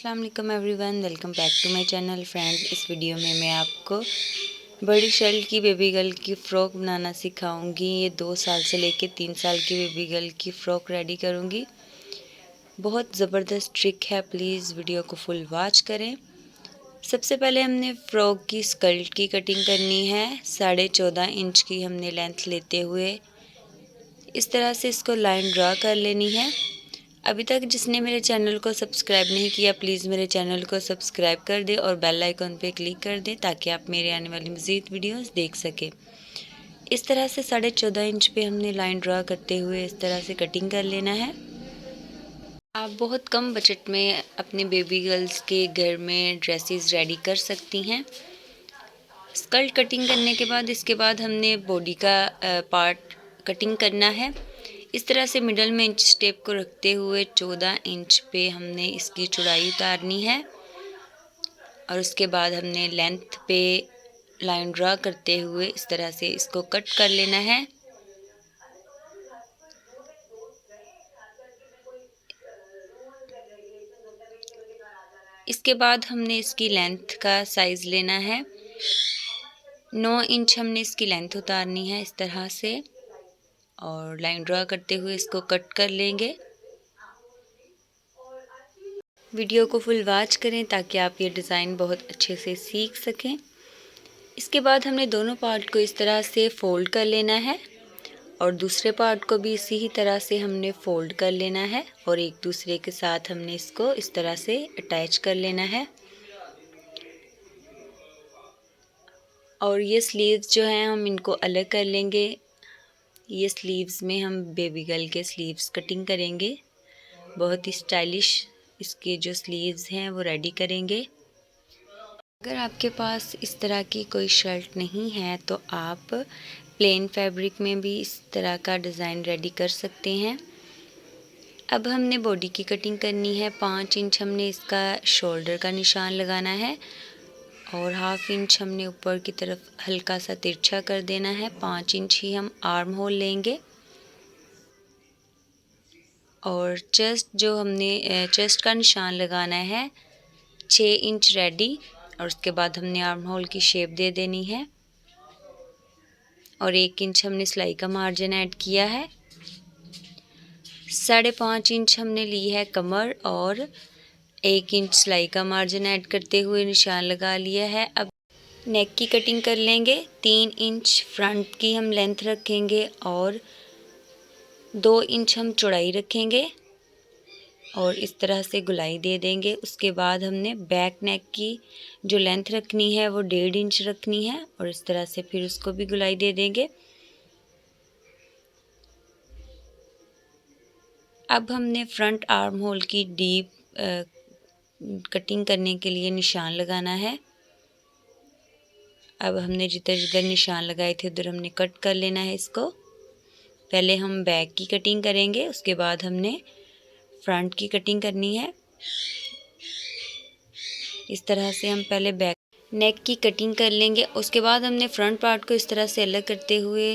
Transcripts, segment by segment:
अस्सलाम वालेकुम everyone, welcome back to my channel. Friends, इस वीडियो में मैं आपको बड़ी शर्ट की बेबी गर्ल की फ़्रॉक बनाना सिखाऊंगी। ये 2 साल से लेके 3 साल की बेबी गर्ल की फ़्रॉक रेडी करूंगी। बहुत ज़बरदस्त ट्रिक है, प्लीज़ वीडियो को फुल वॉच करें। सबसे पहले हमने फ़्रॉक की स्कर्ट की कटिंग करनी है। 14.5 इंच की हमने लेंथ लेते हुए इस तरह से इसको लाइन ड्रा कर लेनी है। अभी तक जिसने मेरे चैनल को सब्सक्राइब नहीं किया, प्लीज़ मेरे चैनल को सब्सक्राइब कर दें और बेल आइकन पे क्लिक कर दें ताकि आप मेरे आने वाली मज़ीद वीडियोस देख सकें। इस तरह से 14.5 इंच पे हमने लाइन ड्रा करते हुए इस तरह से कटिंग कर लेना है। आप बहुत कम बजट में अपने बेबी गर्ल्स के घर में ड्रेसेस रेडी कर सकती हैं। स्कर्ट कटिंग करने के बाद इसके बाद हमने बॉडी का पार्ट कटिंग करना है। इस तरह से मिडल में इंच टेप को रखते हुए 14 इंच पे हमने इसकी चौड़ाई उतारनी है और उसके बाद हमने लेंथ पे लाइन ड्रा करते हुए इस तरह से इसको कट कर लेना है। इसके बाद हमने इसकी लेंथ का साइज़ लेना है। 9 इंच हमने इसकी लेंथ उतारनी है इस तरह से और लाइन ड्रा करते हुए इसको कट कर लेंगे। वीडियो को फुल वॉच करें ताकि आप ये डिज़ाइन बहुत अच्छे से सीख सकें। इसके बाद हमने दोनों पार्ट को इस तरह से फ़ोल्ड कर लेना है और दूसरे पार्ट को भी इसी ही तरह से हमने फ़ोल्ड कर लेना है और एक दूसरे के साथ हमने इसको इस तरह से अटैच कर लेना है। और ये स्लीव्स जो हैं हम इनको अलग कर लेंगे। ये स्लीव्स में हम बेबी गर्ल के स्लीव्स कटिंग करेंगे। बहुत ही स्टाइलिश इसके जो स्लीव्स हैं वो रेडी करेंगे। अगर आपके पास इस तरह की कोई शर्ट नहीं है तो आप प्लेन फैब्रिक में भी इस तरह का डिज़ाइन रेडी कर सकते हैं। अब हमने बॉडी की कटिंग करनी है। 5 इंच हमने इसका शोल्डर का निशान लगाना है और 1/2 इंच हमने ऊपर की तरफ हल्का सा तिरछा कर देना है। 5 इंच ही हम आर्म होल लेंगे और चेस्ट जो हमने चेस्ट का निशान लगाना है 6 इंच रेडी और उसके बाद हमने आर्म होल की शेप दे देनी है और 1 इंच हमने सिलाई का मार्जिन ऐड किया है। 5.5 इंच हमने ली है कमर और 1 इंच सिलाई का मार्जिन ऐड करते हुए निशान लगा लिया है। अब नेक की कटिंग कर लेंगे। 3 इंच फ्रंट की हम लेंथ रखेंगे और 2 इंच हम चौड़ाई रखेंगे और इस तरह से गुलाई दे देंगे। उसके बाद हमने बैक नेक की जो लेंथ रखनी है वो 1.5 इंच रखनी है और इस तरह से फिर उसको भी गुलाई दे देंगे। अब हमने फ्रंट आर्म होल की डीप कटिंग करने के लिए निशान लगाना है। अब हमने जिधर जिधर निशान लगाए थे उधर हमने कट कर लेना है इसको। पहले हम बैक की कटिंग करेंगे, उसके बाद हमने फ्रंट की कटिंग करनी है। इस तरह से हम पहले बैक नेक की कटिंग कर लेंगे। उसके बाद हमने फ्रंट पार्ट को इस तरह से अलग करते हुए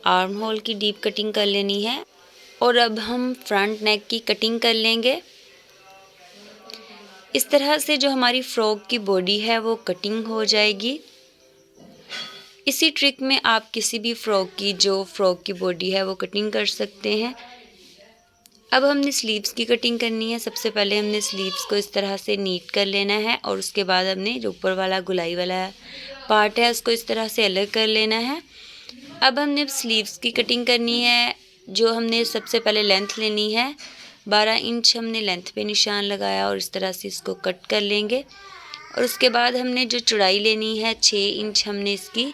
आर्म होल की डीप कटिंग कर लेनी है और अब हम फ्रंट नेक की कटिंग कर लेंगे। इस तरह से जो हमारी फ्रॉक की बॉडी है वो कटिंग हो जाएगी। इसी ट्रिक में आप किसी भी फ्रॉक की बॉडी है वो कटिंग कर सकते हैं। अब हमने स्लीव्स की कटिंग करनी है। सबसे पहले हमने स्लीव्स को इस तरह से नीट कर लेना है और उसके बाद हमने जो ऊपर वाला गुलाई वाला पार्ट है उसको इस तरह से अलग कर लेना है। अब हमने स्लीव्स की कटिंग करनी है। जो हमने सबसे पहले लेंथ लेनी है 12 इंच हमने लेंथ पे निशान लगाया और इस तरह से इसको कट कर लेंगे और उसके बाद हमने जो चौड़ाई लेनी है 6 इंच हमने इसकी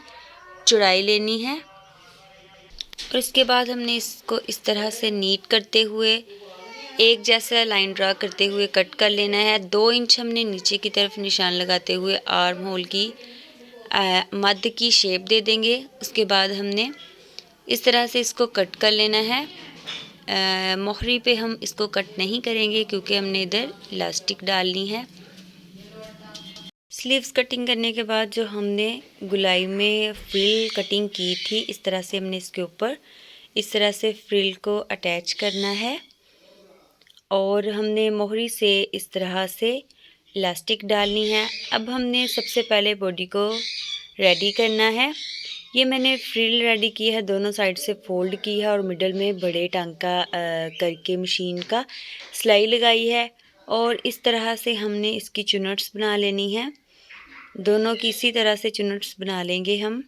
चौड़ाई लेनी है और इसके बाद हमने इसको इस तरह से नीट करते हुए एक जैसा लाइन ड्रा करते हुए कट कर लेना है। 2 इंच हमने नीचे की तरफ निशान लगाते हुए आर्म होल की मध्य की शेप दे देंगे। उसके बाद हमने इस तरह से इसको कट कर लेना है। मोहरी पे हम इसको कट नहीं करेंगे क्योंकि हमने इधर इलास्टिक डालनी है। स्लीव्स कटिंग करने के बाद जो हमने गुलाई में फ्रिल कटिंग की थी इस तरह से हमने इसके ऊपर इस तरह से फ्रिल को अटैच करना है और हमने मोहरी से इस तरह से इलास्टिक डालनी है। अब हमने सबसे पहले बॉडी को रेडी करना है। ये मैंने फ्रिल रेडी की है, दोनों साइड से फोल्ड की है और मिडल में बड़े टांका करके मशीन का सिलाई लगाई है। और इस तरह से हमने इसकी चुनट्स बना लेनी है। दोनों की इसी तरह से चुनट्स बना लेंगे हम।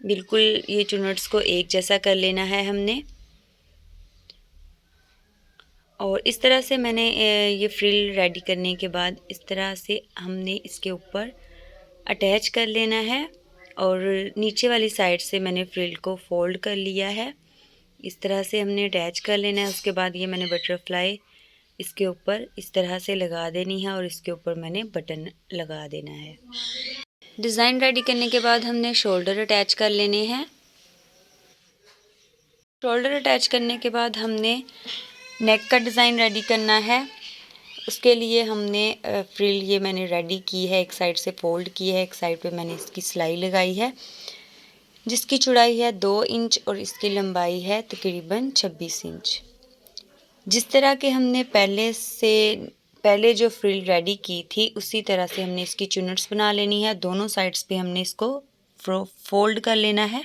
बिल्कुल ये चुनट्स को एक जैसा कर लेना है हमने। और इस तरह से मैंने ये फ्रिल रेडी करने के बाद इस तरह से हमने इसके ऊपर अटैच कर लेना है। और नीचे वाली साइड से मैंने फ्रिल को फोल्ड कर लिया है। इस तरह से हमने अटैच कर लेना है। उसके बाद ये मैंने बटरफ्लाई इसके ऊपर इस तरह से लगा देनी है और इसके ऊपर मैंने बटन लगा देना है। डिज़ाइन रेडी करने के बाद हमने शोल्डर अटैच कर लेने हैं। शोल्डर अटैच करने के बाद हमने नेक का डिज़ाइन रेडी करना है। उसके लिए हमने फ्रिल ये मैंने रेडी की है, एक साइड से फोल्ड की है, एक साइड पे मैंने इसकी सिलाई लगाई है, जिसकी चौड़ाई है 2 इंच और इसकी लंबाई है तकरीबन 26 इंच। जिस तरह के हमने पहले जो फ्रिल रेडी की थी उसी तरह से हमने इसकी चुनट्स बना लेनी है। दोनों साइड्स पे हमने इसको फोल्ड कर लेना है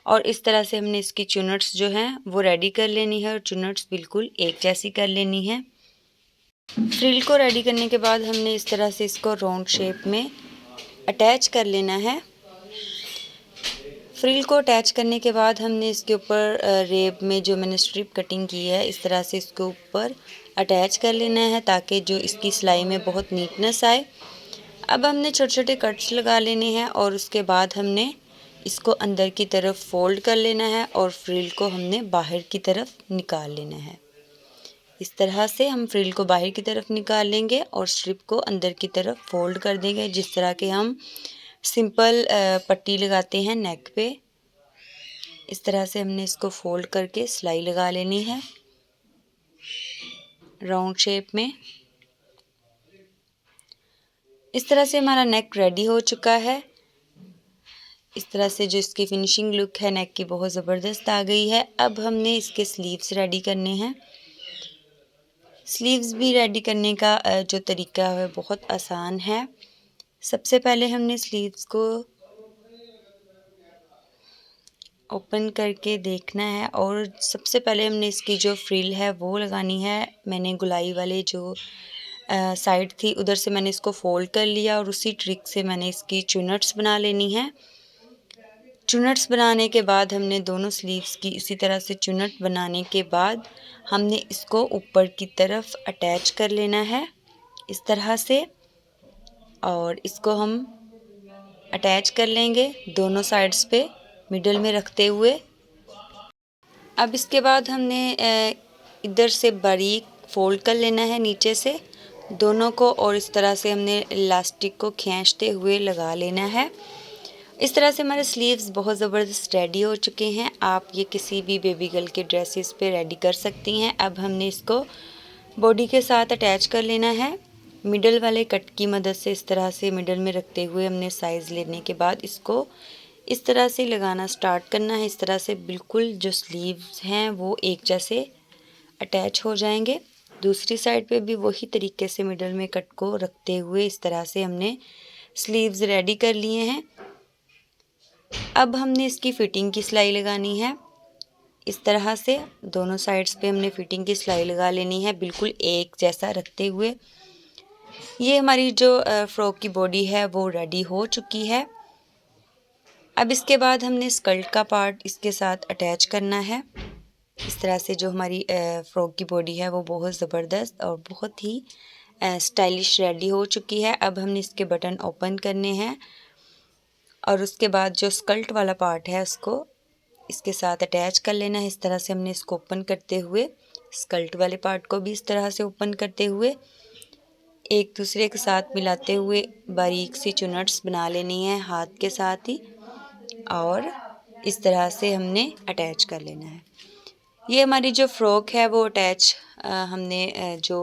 और इस तरह से हमने इसकी चुनट्स जो हैं वो रेडी कर लेनी है और चुनट्स बिल्कुल एक जैसी कर लेनी है। फ्रिल को रेडी करने के बाद हमने इस तरह से इसको राउंड शेप में अटैच कर लेना है। फ्रिल को अटैच करने के बाद हमने इसके ऊपर रेब में जो मैंने स्ट्रिप कटिंग की है इस तरह से इसके ऊपर अटैच कर लेना है ताकि जो इसकी सिलाई में बहुत नीटनेस आए। अब हमने छोटे छोटे कट्स लगा लेने हैं और उसके बाद हमने इसको अंदर की तरफ फोल्ड कर लेना है और फ्रिल को हमने बाहर की तरफ निकाल लेना है। इस तरह से हम फ्रिल को बाहर की तरफ निकाल लेंगे और स्ट्रिप को अंदर की तरफ फोल्ड कर देंगे, जिस तरह के हम सिंपल पट्टी लगाते हैं नेक पे। इस तरह से हमने इसको फोल्ड करके सिलाई लगा लेनी है राउंड शेप में। इस तरह से हमारा नेक रेडी हो चुका है। इस तरह से जो इसकी फिनिशिंग लुक है नेक की बहुत ज़बरदस्त आ गई है। अब हमने इसके स्लीव्स रेडी करने हैं। स्लीव्स भी रेडी करने का जो तरीका है बहुत आसान है। सबसे पहले हमने स्लीव्स को ओपन करके देखना है और सबसे पहले हमने इसकी जो फ्रिल है वो लगानी है। मैंने गुलाई वाले जो साइड थी उधर से मैंने इसको फोल्ड कर लिया और उसी ट्रिक से मैंने इसकी चुनट्स बना लेनी है। चुनट्स बनाने के बाद हमने दोनों स्लीव्स की इसी तरह से चुनट बनाने के बाद हमने इसको ऊपर की तरफ अटैच कर लेना है इस तरह से। और इसको हम अटैच कर लेंगे दोनों साइड्स पे मिडल में रखते हुए। अब इसके बाद हमने इधर से बारीक फोल्ड कर लेना है नीचे से दोनों को और इस तरह से हमने इलास्टिक को खींचते हुए लगा लेना है। इस तरह से हमारे स्लीव्स बहुत ज़बरदस्त रेडी हो चुके हैं। आप ये किसी भी बेबी गर्ल के ड्रेसेस पे रेडी कर सकती हैं। अब हमने इसको बॉडी के साथ अटैच कर लेना है मिडल वाले कट की मदद से। इस तरह से मिडल में रखते हुए हमने साइज़ लेने के बाद इसको इस तरह से लगाना स्टार्ट करना है। इस तरह से बिल्कुल जो स्लीव्स हैं वो एक जैसे अटैच हो जाएंगे। दूसरी साइड पे भी वही तरीके से मिडल में कट को रखते हुए इस तरह से हमने स्लीव्स रेडी कर लिए हैं। अब हमने इसकी फ़िटिंग की सिलाई लगानी है। इस तरह से दोनों साइड्स पे हमने फ़िटिंग की सिलाई लगा लेनी है बिल्कुल एक जैसा रखते हुए। ये हमारी जो फ़्रॉक की बॉडी है वो रेडी हो चुकी है। अब इसके बाद हमने स्कर्ट का पार्ट इसके साथ अटैच करना है। इस तरह से जो हमारी फ़्रॉक की बॉडी है वो बहुत ज़बरदस्त और बहुत ही स्टाइलिश रेडी हो चुकी है। अब हमने इसके बटन ओपन करने हैं और उसके बाद जो स्कर्ट वाला पार्ट है उसको इसके साथ अटैच कर लेना है। इस तरह से हमने इसको ओपन करते हुए स्कर्ट वाले पार्ट को भी इस तरह से ओपन करते हुए एक दूसरे के साथ मिलाते हुए बारीक सी चुनट्स बना लेनी है हाथ के साथ ही और इस तरह से हमने अटैच कर लेना है। ये हमारी जो फ़्रॉक है वो अटैच हमने जो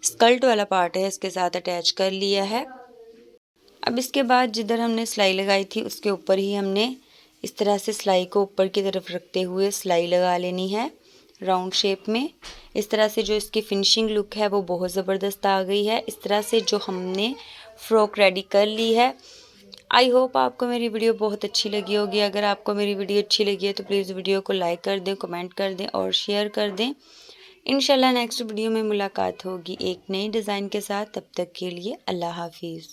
स्कर्ट वाला पार्ट है इसके साथ अटैच कर लिया है। अब इसके बाद जिधर हमने सिलाई लगाई थी उसके ऊपर ही हमने इस तरह से सिलाई को ऊपर की तरफ रखते हुए सिलाई लगा लेनी है राउंड शेप में। इस तरह से जो इसकी फिनिशिंग लुक है वो बहुत ज़बरदस्त आ गई है। इस तरह से जो हमने फ़्रॉक रेडी कर ली है। आई होप आपको मेरी वीडियो बहुत अच्छी लगी होगी। अगर आपको मेरी वीडियो अच्छी लगी है तो प्लीज़ वीडियो को लाइक कर दें, कमेंट कर दें और शेयर कर दें। इंशाल्लाह नेक्स्ट वीडियो में मुलाकात होगी एक नई डिज़ाइन के साथ। तब तक के लिए अल्लाह हाफिज़।